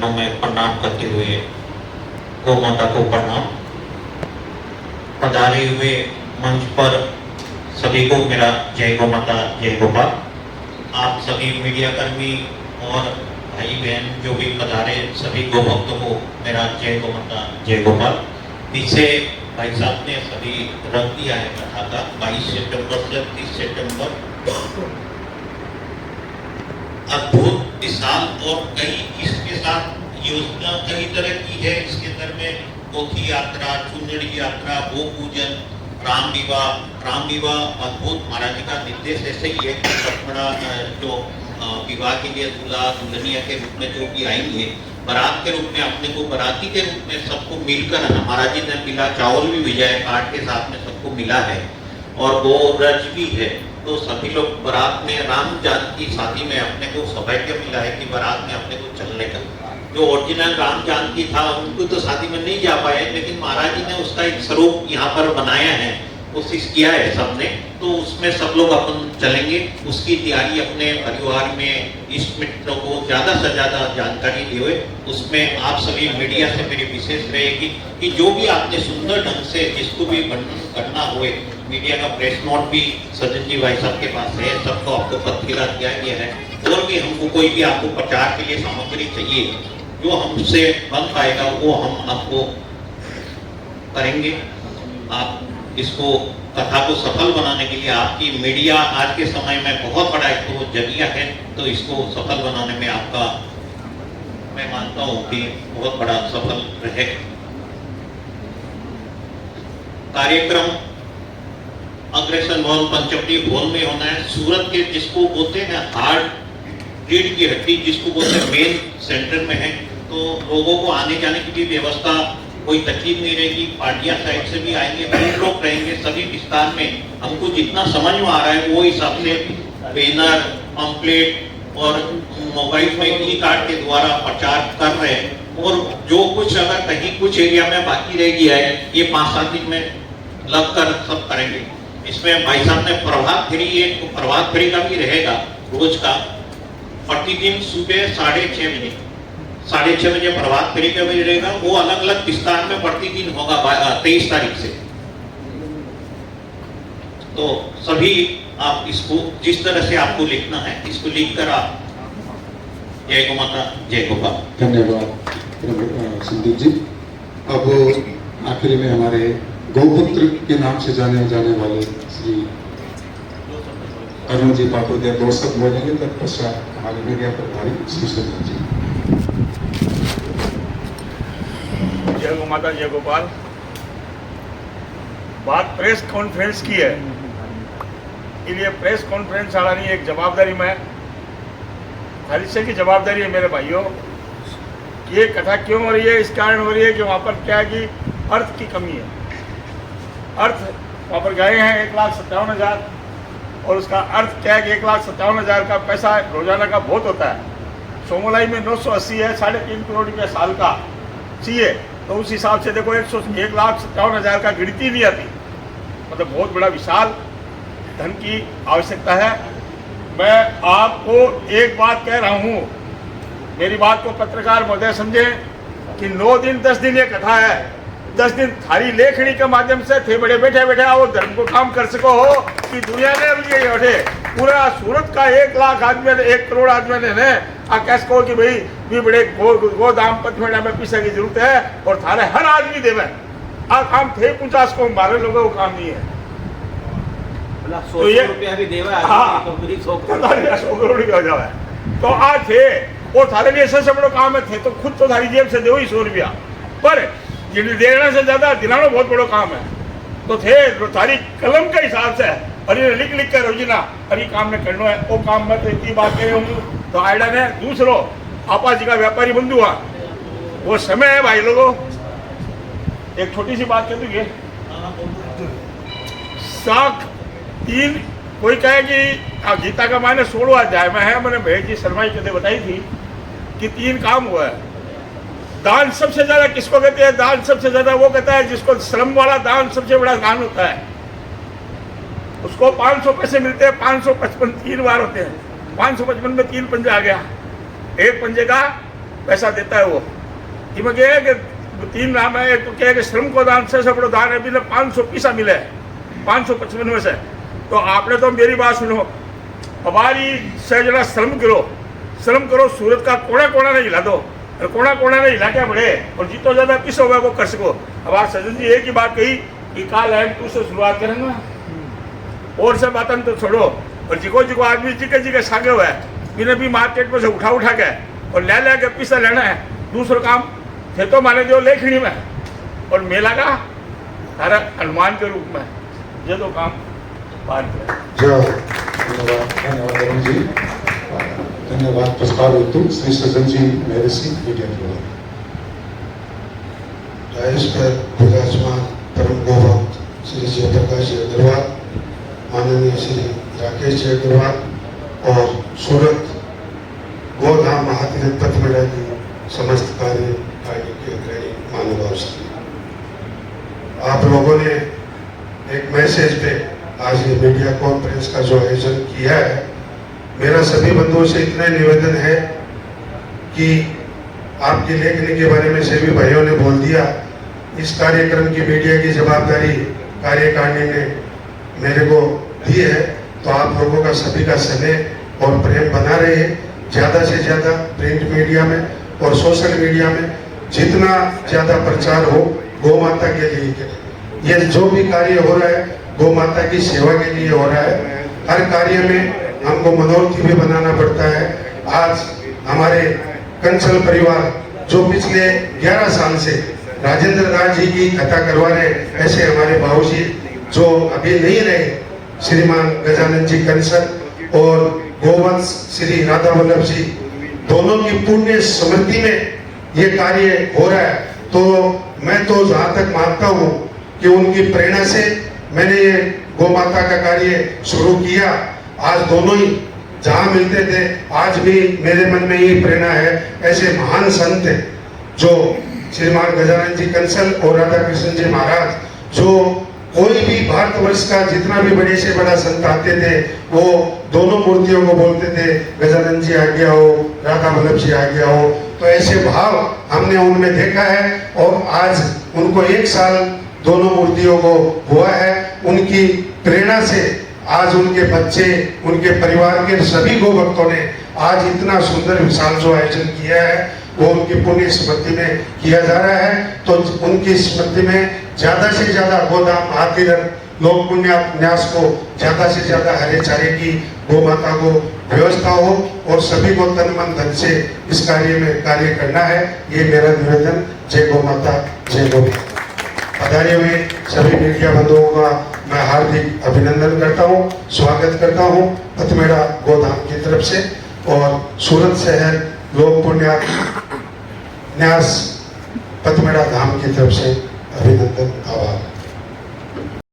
चरणों में प्रणाम करते हुए गौ माता को प्रणाम। पधारे हुए मंच पर सभी को मेरा जय गौ माता जय गोपाल। आप सभी मीडिया कर्मी और भाई बहन जो भी पधारे सभी गौ भक्तों को मेरा जय गौ माता जय गोपाल। पीछे भाई साहब ने सभी रख दिया है कथा का 22 सितंबर से 30 सितंबर। अद्भुत विशाल और कई इसके साथ योजना कई तरह की है। इसके अंदर में पोथी यात्रा, चुनरी यात्रा, गो पूजन, राम विवाह अद्भुत महाराज जी का निर्देश ऐसे ही है कि लक्ष्मणा जो विवाह के लिए दूल्हा दुल्हनिया के रूप में जो भी आएंगे, बारात के रूप में अपने को बराती के रूप में सबको मिलकर महाराज जी ने मिला, चावल भी भेजा है कार्ड के साथ में सबको मिला है और वो रज भी है। तो सभी लोग बारात में राम जानकी शादी में अपने को सौभाग्य मिला है कि बारात में अपने को चलने का। जो ओरिजिनल राम जानकी था उनको तो शादी में नहीं जा पाए, लेकिन महाराज जी ने उसका एक स्वरूप यहाँ पर बनाया है, कोशिश किया है सबने, तो उसमें सब लोग अपन चलेंगे। उसकी तैयारी अपने परिवार में इष्ट मित्रों को ज़्यादा से ज़्यादा जानकारी दिए। उसमें आप सभी मीडिया से मेरी विशेष रहेगी कि जो भी आपने सुंदर ढंग से जिसको भी वर्णन करना हुए, मीडिया का प्रेस नोट भी सज्जन जी भाई साहब के पास है, सबको आपको पत्रिका दिया गया है। और भी हमको कोई भी आपको प्रचार के लिए सामग्री चाहिए जो हमसे बन पाएगा वो हम आपको करेंगे। आप इसको कथा को सफल बनाने के लिए आपकी मीडिया आज के समय में बहुत बड़ा एक तो जरिया है, तो इसको सफल बनाने में आपका मैं मानता हूँ कि बहुत बड़ा सफल रहेगा। कार्यक्रम अग्रसेन भवन पंचवटी हॉल में होना है। सूरत के जिसको बोलते हैं हार्ट रीढ़ की हड्डी जिसको बोलते हैं मेन सेंटर में है, तो लोगों को आने जाने की भी व्यवस्था कोई तकलीफ नहीं रहेगी। पार्टियां साइड से भी आएंगे, बहुत लोग रहेंगे। सभी विस्तार में हमको जितना समझ में आ रहा है वो हिसाब से बैनर, पंपलेट और मोबाइल में ई कार्ड के द्वारा प्रचार कर रहे हैं। और जो कुछ अगर कहीं कुछ एरिया में बाकी रह गया है ये 5-7 दिन में लगकर सब करेंगे। इसमें भाई साहब ने प्रभात फेरी, एक तो प्रभात फेरी का भी रहेगा रोज का, प्रतिदिन सुबह 6:30 बजे प्रभात फेरी का भी रहेगा। वो अलग अलग विस्तार में प्रतिदिन होगा 23 तारीख से। तो सभी आप इसको जिस तरह से आपको लिखना है इसको लिखकर आप जय गौ माता जय गोपाल। धन्यवाद संदीप जी। अब आखिरी में हमारे गौपुत्र के नाम से जाने वाले श्री अरुण जी पाटोदिया दो शब्द बोलेंगे, तत्पश्चात हमारे मीडिया प्रभारी श्री सुंदर जी। जय गौ माता जय गोपाल। बात प्रेस कॉन्फ्रेंस की है, इसलिए प्रेस कॉन्फ्रेंस वाला नहीं, एक जवाबदारी में हरिश्चंद्र की जवाबदारी है मेरे भाइयों। ये कथा क्यों हो रही है, इस कारण हो रही है कि वहाँ पर क्या है कि अर्थ की कमी है। अर्थ वहाँ पर गए हैं 1,57,000 और उसका अर्थ क्या है कि 1,57,000 का पैसा रोजाना का बहुत होता है। सोमोलाई में 980 है, 3.5 करोड़ रुपया साल का चाहिए, तो उस हिसाब से देखो 1,57,000 का गिनती नहीं आती। मतलब बहुत बड़ा विशाल धन की आवश्यकता है। मैं आपको एक बात कह रहा हूँ, मेरी बात को पत्रकार महोदय समझे कि 9 दिन 10 दिन ये कथा है। 10 दिन थारी लेखनी के माध्यम से थे बड़े बैठे बैठे वो धर्म को काम कर सको हो कि दुनिया ने अभी ये बैठे पूरा सूरत का 1 लाख आदमी ने 1 करोड़ आदमी ने कैसे कहो कि भाई भी बड़े गो दाम पथमेड़ा में पैसा की जरूरत है और थारे हर आदमी देवे आ काम थे 50 को हमारे लोगों को काम नहीं है। तो ये रुपया भी देवा, हाँ, तो 100 करोड़ रुपया हो जाए तो आज थे और थारे लिए सबसे बड़ा काम है थे, तो खुद तो थारी जेब से दो ही 100 रुपया, पर देने से ज्यादा दिलाना बहुत बड़ा काम है। तो थे थारी कलम के हिसाब से और ये लिख कर रोजीना अरे काम ने करना है वो काम में तो इतनी बात कह रही हूँ। तो आइडा ने दूसरो आपा जी का व्यापारी बंधु हुआ वो समय है भाई लोगों। एक छोटी सी बात कह दूंगी, साख 3 कोई कहे कि गीता का मायने 16 अध्याय में है, मैंने भेज जी शर्मा जी कदे बताई थी कि 3 काम हुआ है। दान सबसे ज्यादा किसको कहते हैं? दान सबसे ज्यादा वो कहता है जिसको श्रम वाला दान सबसे बड़ा दान होता है। उसको 500 पैसे मिलते हैं, 555 3 बार होते हैं, 555 में 3 पंजे आ गया। एक पंजे का पैसा देता है वो। इनमें क्या है कि 3 नाम है। एक तो क्या है कि श्रम को दान से बड़ो दान है, अभी 500 पैसा मिले 555 में से। तो आपने तो मेरी बात सुनो, हमारी से जरा श्रम करो, सूरत का कोना कोना नहीं हिला दो, कोना कोना नहीं हिला के बढ़े और जितो ज्यादा पिसो हुआ वो कर सको। अब आप सज्जन जी एक ही बात कही कि काल M2 से शुरुआत करेंगे और से बातन तो छोड़ो। और जिको आदमी जिके सागे हुआ है इन्हें भी मार्केट में से उठा के और ले के पैसा लेना है। दूसरा काम थे तो माने जो लेखनी में और मेला का सारा अनुमान के रूप में ये तो काम बात है। धन्यवाद अरुण जी, धन्यवाद प्रस्ताव हेतु श्री सज्जन जी मेहरसी मीडिया के डायस पर विराजमान परम गौरव श्री जयप्रकाश जी अग्रवाल, माननीय श्री राकेश जी अग्रवाल और सूरत गोधाम महातीर्थ पथमेड़ा की समस्त कार्य के अग्रणी महानुभाव श्री, आप लोगों ने एक मैसेज पे आज ये मीडिया कॉन्फ्रेंस का जो आयोजन किया है, मेरा सभी बंधुओं से इतना निवेदन है कि आपकी लेखनी के बारे में सभी भाइयों ने बोल दिया। इस कार्यक्रम की मीडिया की जवाबदारी कार्यकारिणी ने मेरे को दी है, तो आप लोगों का सभी का स्नेह और प्रेम बना रहे। ज़्यादा से ज़्यादा प्रिंट मीडिया में और सोशल मीडिया में जितना ज़्यादा प्रचार हो गौ माता के लिए करें। ये जो भी कार्य हो रहा है गौ माता की सेवा के लिए हो रहा है। हर कार्य में हमको मनोरथी भी बनाना पड़ता है। आज हमारे कंसल परिवार जो पिछले 11 साल से राजेंद्र दास जी की कथा करवा रहे, ऐसे हमारे बाबूजी जो अभी नहीं रहे, श्रीमान गजानन जी कंसल और गोवंश श्री राधा वल्लभ जी, दोनों की पुण्य स्मृति में ये कार्य हो रहा है। तो मैं तो जहाँ तक मानता हूँ कि उनकी प्रेरणा से मैंने ये गौ माता का कार्य शुरू किया। आज दोनों ही जहाँ मिलते थे, आज भी मेरे मन में ये प्रेरणा है। ऐसे महान संत जो श्रीमान गजानन जी कंसल और राधा कृष्ण जी महाराज, जो कोई भी भारतवर्ष का जितना भी बड़े से बड़ा संत आते थे, वो दोनों मूर्तियों को बोलते थे गजानन जी आ गया हो, राधा वल्लभ जी आ गया हो। तो ऐसे भाव हमने उनमें देखा है और आज उनको 1 साल दोनों मूर्तियों को हुआ है। उनकी प्रेरणा से आज उनके बच्चे, उनके परिवार के सभी गौ भक्तों ने आज इतना सुंदर विशाल जो आयोजन किया है वो उनकी पुण्य स्मृति में किया जा रहा है। तो उनकी स्मृति में ज्यादा से ज्यादा गोदाम महातीर्थ लोक पुण्यान्यास को ज्यादा से ज्यादा हरे चारे की गौ माता को व्यवस्था हो और सभी को तन मन धन से इस कार्य में कार्य करना है। ये मेरा निवेदन। जय गौ माता, जय गौ माता। पधारे हुए सभी मीडिया बंधुओं का मैं हार्दिक अभिनंदन करता हूँ, स्वागत करता हूँ पथमेड़ा गोधाम की तरफ से और सूरत शहर लोक पुण्यान्यास पथमेड़ा धाम की तरफ से अभिनंदन, आभार।